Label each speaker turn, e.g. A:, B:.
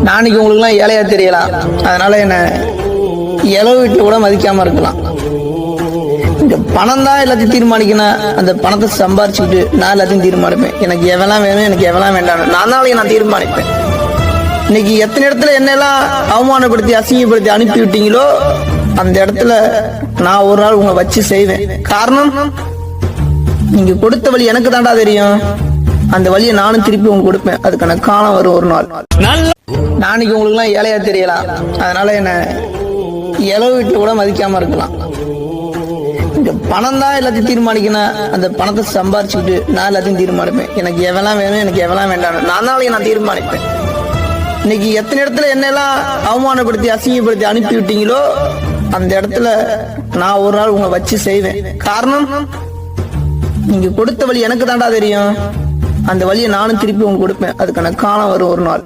A: நாளைக்கு உங்களுக்குலாம் ஏழையா தெரியலாம், அதனால என்ன இளவு வீட்டில் கூட மதிக்காம இருக்கலாம். இந்த பணம் தான் எல்லாத்தையும் தீர்மானிக்கணும். அந்த பணத்தை சம்பாரிச்சுக்கிட்டு நான் எல்லாத்தையும் தீர்மானிப்பேன். எனக்கு எவெல்லாம் வேணும், எனக்கு எவெல்லாம் வேண்டாம், நான் தீர்மானிப்பேன். இன்னைக்கு எத்தனை இடத்துல என்னெல்லாம் அவமானப்படுத்தி அசிங்கப்படுத்தி அனுப்பி விட்டீங்களோ அந்த இடத்துல நான் ஒரு நாள் உங்களை வச்சு செய்வேன். காரணம், நீங்க கொடுத்த வழி எனக்கு தாண்டா தெரியும். அந்த வழியை நானும் திருப்பி உங்களுக்கு கொடுப்பேன். அதுக்கான காலம் வரும் ஒரு நாள். நாளைக்கு உங்களுக்கு எல்லாம் ஏழையா தெரியலாம், அதனால என்ன இளவு வீட்டில் கூட மதிக்காம இருக்கலாம். இந்த பணம் தான் எல்லாத்தையும் தீர்மானிக்கணும். அந்த பணத்தை சம்பாரிச்சுக்கிட்டு நான் எல்லாத்தையும் தீர்மானிப்பேன். எனக்கு எவெல்லாம் வேணும், எனக்கு எவெல்லாம் வேண்டாம், நான் தீர்மானிப்பேன். இன்னைக்கு எத்தனை இடத்துல என்னெல்லாம் அவமானப்படுத்தி அசிங்கப்படுத்தி அனுப்பி விட்டீங்களோ அந்த இடத்துல நான் ஒரு நாள் உங்களை வச்சு செய்வேன். காரணம், நீங்க கொடுத்த வழி எனக்கு தாண்டா தெரியும். அந்த வழியை நானும் திருப்பி உங்களுக்கு கொடுப்பேன். அதுக்கான காலம் வரும் ஒரு நாள்.